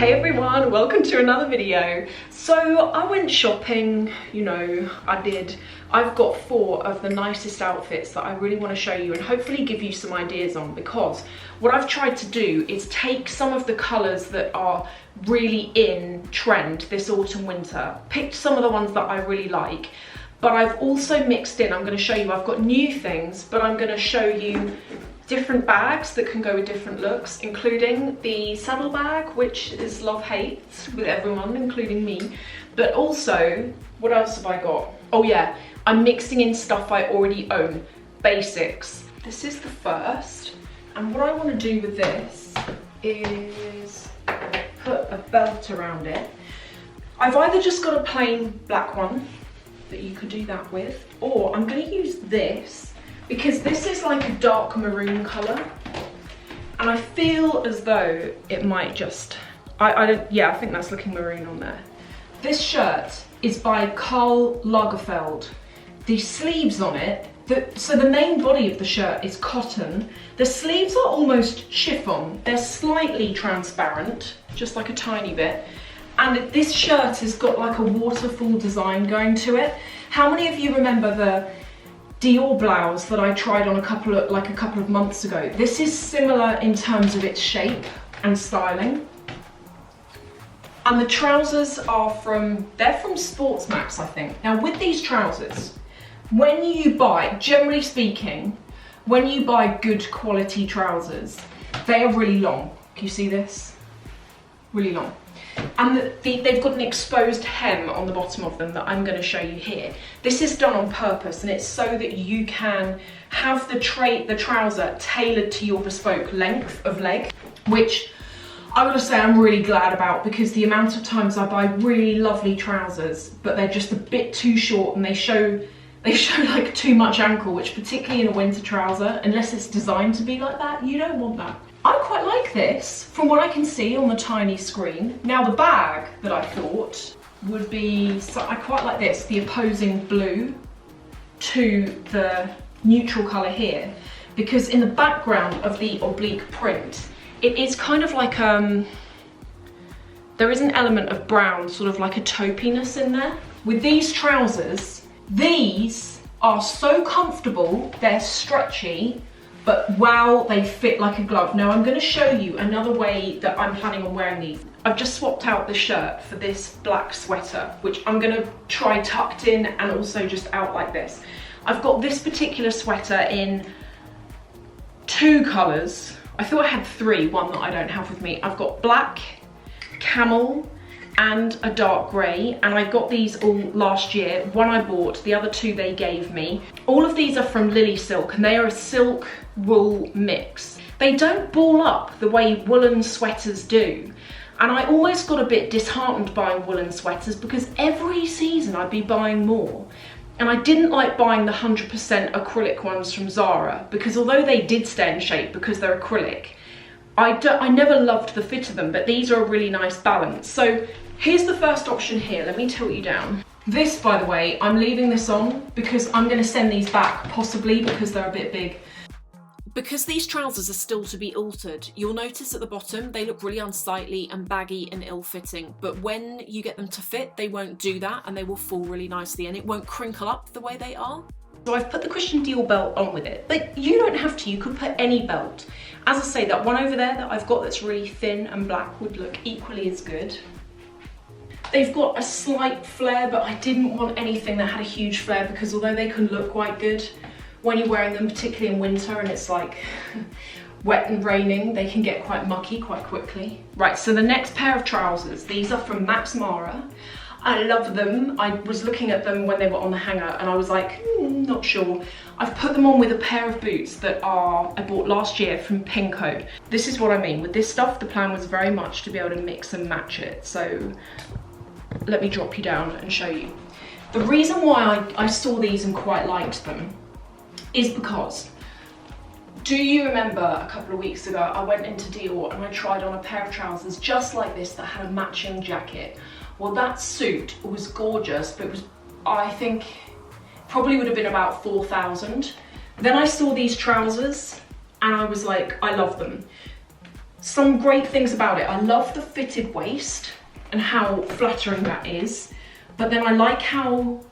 Hey everyone, welcome to another video. So I went shopping, you know, I've got 4 of the nicest outfits that I really want to show you and hopefully give you some ideas on, because what I've tried to do is take some of the colours that are really in trend this autumn winter, picked some of the ones that I really like, but I've also mixed in, I'm going to show you, I've got new things, but I'm going to show you different bags that can go with different looks, including the saddle bag, which is love-hate with everyone, including me. But also, what else have I got? Oh yeah, I'm mixing in stuff I already own, basics. This is the first, and what I want to do with this is put a belt around it. I've either just got a plain black one that you could do that with, or I'm going to use this, because this is like a dark maroon colour, and I feel as though it might just, yeah, I think that's looking maroon on there. This shirt is by Karl Lagerfeld. The sleeves on it, so the main body of the shirt is cotton. The sleeves are almost chiffon. They're slightly transparent, just like a tiny bit. And this shirt has got like a waterfall design going to it. How many of you remember the Dior blouse that I tried on a couple of months ago? This is similar in terms of its shape and styling. And the trousers are they're from Sports Max, I think. Now with these trousers, when you buy, generally speaking, when you buy good quality trousers, they are really long. Can you see this? Really long. And they've got an exposed hem on the bottom of them that I'm going to show you here. This is done on purpose, and it's so that you can have the trouser tailored to your bespoke length of leg, which I gotta say I'm really glad about, because the amount of times I buy really lovely trousers, but they're just a bit too short and they show like too much ankle, which particularly in a winter trouser, unless it's designed to be like that, you don't want that. I quite like this, from what I can see on the tiny screen. Now the bag that I thought would be, so I quite like this, the opposing blue to the neutral colour here, because in the background of the oblique print, it is kind of like, there is an element of brown, sort of like a taupiness in there. With these trousers, these are so comfortable, they're stretchy, but wow, they fit like a glove. Now I'm going to show you another way that I'm planning on wearing these. I've just swapped out the shirt for this black sweater, which I'm going to try tucked in and also just out like this. I've got this particular sweater in 2 colours. I thought I had 3, one that I don't have with me. I've got black, camel, and a dark grey, and I got these all last year. One I bought, the other 2 they gave me. All of these are from Lily Silk, and they are a silk wool mix. They don't ball up the way woolen sweaters do, and I almost got a bit disheartened buying woolen sweaters, because every season I'd be buying more. And I didn't like buying the 100% acrylic ones from Zara, because although they did stay in shape because they're acrylic, I never loved the fit of them, but these are a really nice balance. So here's the first option here. Let me tilt you down. This, by the way, I'm leaving this on because I'm going to send these back, possibly because they're a bit big. Because these trousers are still to be altered, you'll notice at the bottom they look really unsightly and baggy and ill-fitting, but when you get them to fit, they won't do that, and they will fall really nicely, and it won't crinkle up the way they are. So I've put the Christian Dior belt on with it, but you don't have to, you could put any belt. As I say, that one over there that I've got that's really thin and black would look equally as good. They've got a slight flare, but I didn't want anything that had a huge flare, because although they can look quite good, when you're wearing them, particularly in winter and it's like wet and raining, they can get quite mucky quite quickly. Right, so the next pair of trousers, these are from MaxMara. I love them. I was looking at them when they were on the hanger and I was like, not sure. I've put them on with a pair of boots that I bought last year from Pinko. This is what I mean. With this stuff, the plan was very much to be able to mix and match it. So let me drop you down and show you. The reason why I saw these and quite liked them is because, do you remember a couple of weeks ago, I went into Dior and I tried on a pair of trousers just like this that had a matching jacket. Well, that suit was gorgeous, but it was, I think, probably would have been about 4,000. Then I saw these trousers and I was like, I love them. Some great things about it. I love the fitted waist and how flattering that is. But then I like how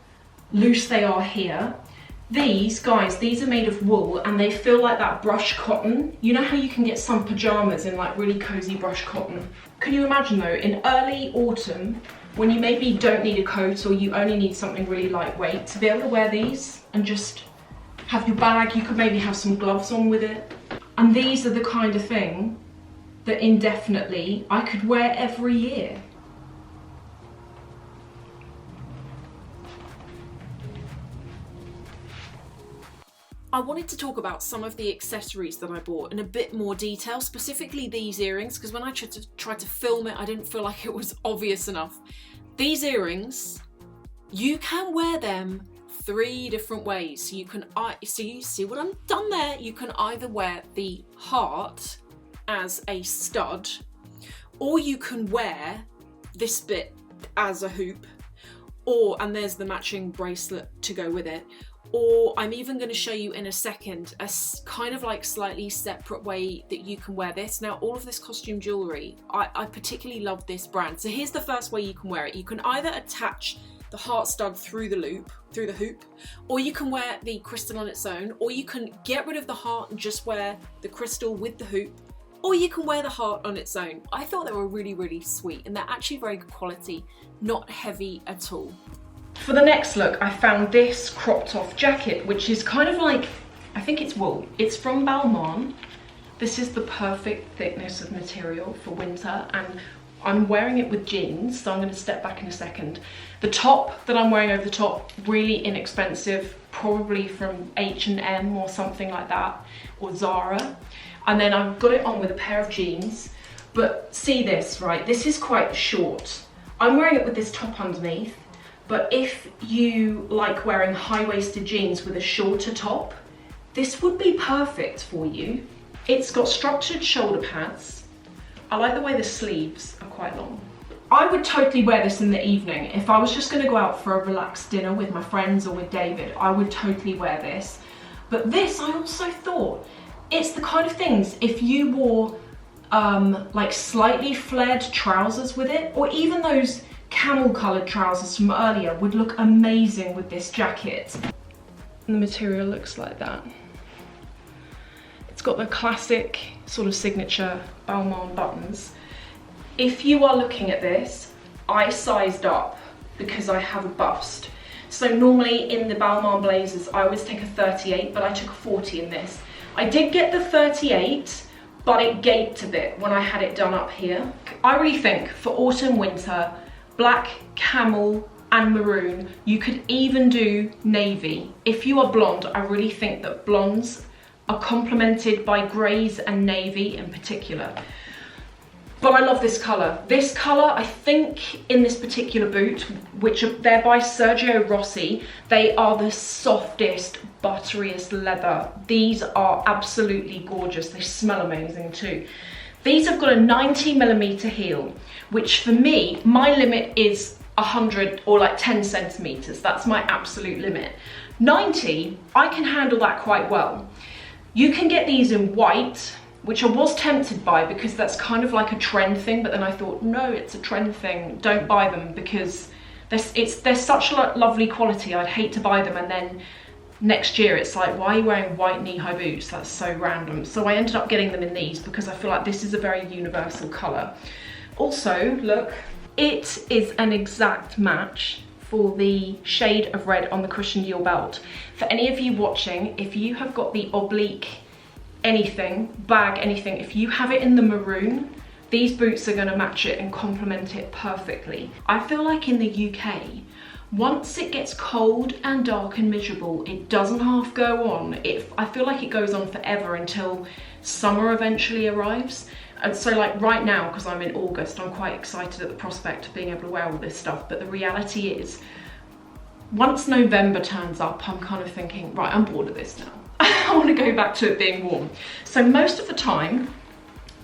loose they are here. These, guys, these are made of wool and they feel like that brushed cotton. You know how you can get some pajamas in like really cozy brushed cotton? Can you imagine though, in early autumn, when you maybe don't need a coat or you only need something really lightweight, to be able to wear these and just have your bag, you could maybe have some gloves on with it. And these are the kind of thing that indefinitely I could wear every year. I wanted to talk about some of the accessories that I bought in a bit more detail, specifically these earrings, because when I tried to film it, I didn't feel like it was obvious enough. These earrings, you can wear them 3 different ways. So you can, see what I've done there? You can either wear the heart as a stud, or you can wear this bit as a hoop, and there's the matching bracelet to go with it. Or I'm even going to show you in a second a kind of like slightly separate way that you can wear this. Now, all of this costume jewellery, I particularly love this brand. So here's the first way you can wear it. You can either attach the heart stud through the hoop, or you can wear the crystal on its own, or you can get rid of the heart and just wear the crystal with the hoop, or you can wear the heart on its own. I thought they were really, really sweet, and they're actually very good quality, not heavy at all. For the next look, I found this cropped off jacket, which is kind of like, I think it's wool. It's from Balmain. This is the perfect thickness of material for winter, and I'm wearing it with jeans, so I'm going to step back in a second. The top that I'm wearing over the top, really inexpensive, probably from H&M or something like that, or Zara. And then I've got it on with a pair of jeans. But see this, right? This is quite short. I'm wearing it with this top underneath. But if you like wearing high-waisted jeans with a shorter top, this would be perfect for you. It's got structured shoulder pads. I like the way the sleeves are quite long. I would totally wear this in the evening. If I was just gonna go out for a relaxed dinner with my friends or with David, I would totally wear this. But this, I also thought, it's the kind of things, if you wore like slightly flared trousers with it, or even those camel coloured trousers from earlier, would look amazing with this jacket. And the material looks like that. It's got the classic sort of signature Balmain buttons. If you are looking at this, I sized up because I have a bust. So normally in the Balmain blazers, I always take a 38, but I took a 40 in this. I did get the 38, but it gaped a bit when I had it done up here. I really think for autumn, winter, black, camel, and maroon, you could even do navy. If you are blonde, I really think that blondes are complemented by greys and navy in particular. But I love this colour. This colour, I think in this particular boot, which they're by Sergio Rossi, they are the softest, butteriest leather. These are absolutely gorgeous. They smell amazing too. These have got a 90mm heel, which for me, my limit is 100 or like 10 centimetres. That's my absolute limit. 90, I can handle that quite well. You can get these in white, which I was tempted by because that's kind of like a trend thing, but then I thought, no, it's a trend thing. Don't buy them because they're such lovely quality. I'd hate to buy them and then next year it's like, why are you wearing white knee-high boots? That's so random. So I ended up getting them in these because I feel like this is a very universal colour. Also, look, it is an exact match for the shade of red on the Christian Dior belt. For any of you watching, if you have got the oblique anything, bag, anything, if you have it in the maroon, these boots are going to match it and complement it perfectly. I feel like in the UK, once it gets cold and dark and miserable, it doesn't half go on. I feel like it goes on forever until summer eventually arrives. And so like right now, because I'm in August, I'm quite excited at the prospect of being able to wear all this stuff. But the reality is, once November turns up, I'm kind of thinking, right, I'm bored of this now. I want to go back to it being warm. So most of the time,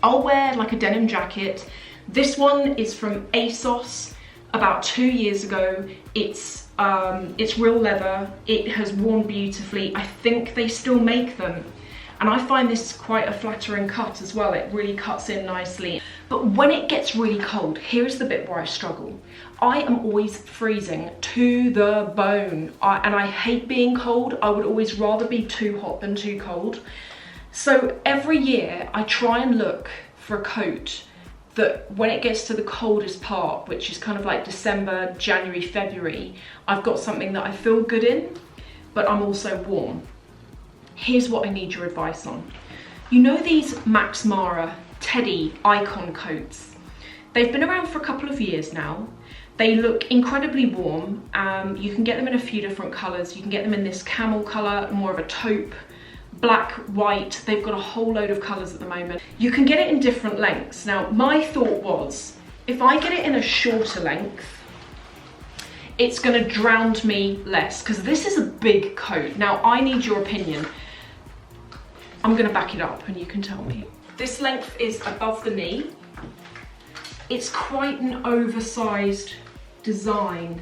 I'll wear like a denim jacket. This one is from ASOS. About 2 years ago. It's real leather. It has worn beautifully. I think they still make them. And I find this quite a flattering cut as well. It really cuts in nicely. But when it gets really cold, here's the bit where I struggle. I am always freezing to the bone. And I hate being cold. I would always rather be too hot than too cold. So every year I try and look for a coat that when it gets to the coldest part, which is kind of like December, January, February, I've got something that I feel good in, but I'm also warm. Here's what I need your advice on. You know these MaxMara Teddy icon coats? They've been around for a couple of years now. They look incredibly warm. You can get them in a few different colors. You can get them in this camel color, more of a taupe, black, white. They've got a whole load of colors at the moment. You can get it in different lengths. Now, my thought was, if I get it in a shorter length, it's gonna drown me less, because this is a big coat. Now, I need your opinion. I'm gonna back it up and you can tell me. This length is above the knee. It's quite an oversized design.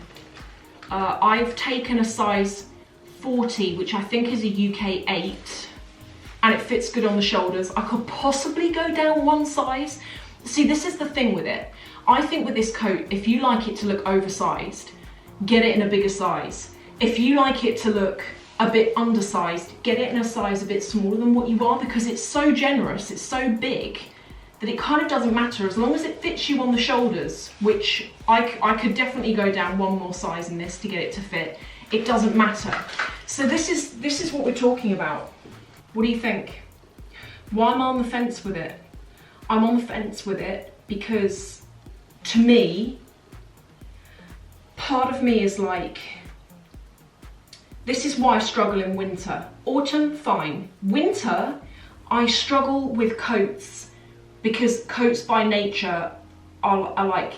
I've taken a size 40, which I think is a UK 8, and it fits good on the shoulders. I could possibly go down one size. See, this is the thing with it. I think with this coat, if you like it to look oversized, get it in a bigger size. If you like it to look a bit undersized, get it in a size a bit smaller than what you are, because it's so generous, it's so big, that it kind of doesn't matter as long as it fits you on the shoulders, which I could definitely go down one more size in this to get it to fit. It doesn't matter. So this is what we're talking about. What do you think? Why am I on the fence with it? I'm on the fence with it because, to me, part of me is like, this is why I struggle in winter. Autumn, fine. Winter, I struggle with coats because coats by nature are like,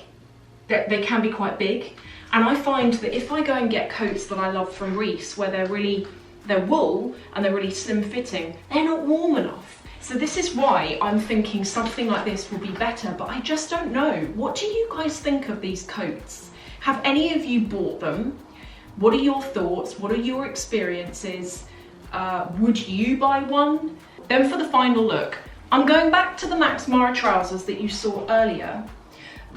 they can be quite big. And I find that if I go and get coats that I love from Reiss, where they're wool and they're really slim fitting, they're not warm enough. So this is why I'm thinking something like this will be better, but I just don't know. What do you guys think of these coats? Have any of you bought them? What are your thoughts? What are your experiences? Would you buy one? Then for the final look, I'm going back to the MaxMara trousers that you saw earlier,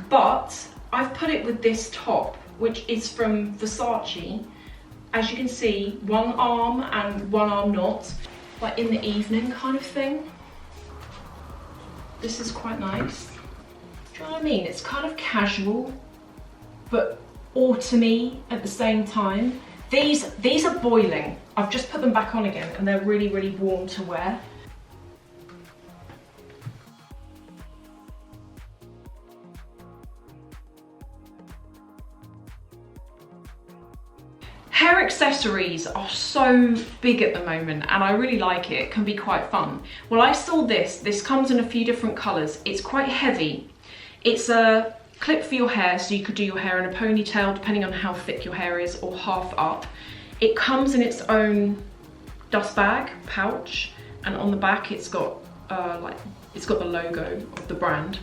but I've put it with this top, which is from Versace. As you can see, one arm and one arm not, like in the evening kind of thing. This is quite nice. Do you know what I mean? It's kind of casual, but autumny at the same time. These are boiling. I've just put them back on again and they're really, really warm to wear. Hair accessories are so big at the moment and I really like it. It can be quite fun. Well, I saw this comes in a few different colours. It's quite heavy. It's a clip for your hair, so you could do your hair in a ponytail depending on how thick your hair is, or half up. It comes in its own dust bag pouch, and on the back it's got the logo of the brand.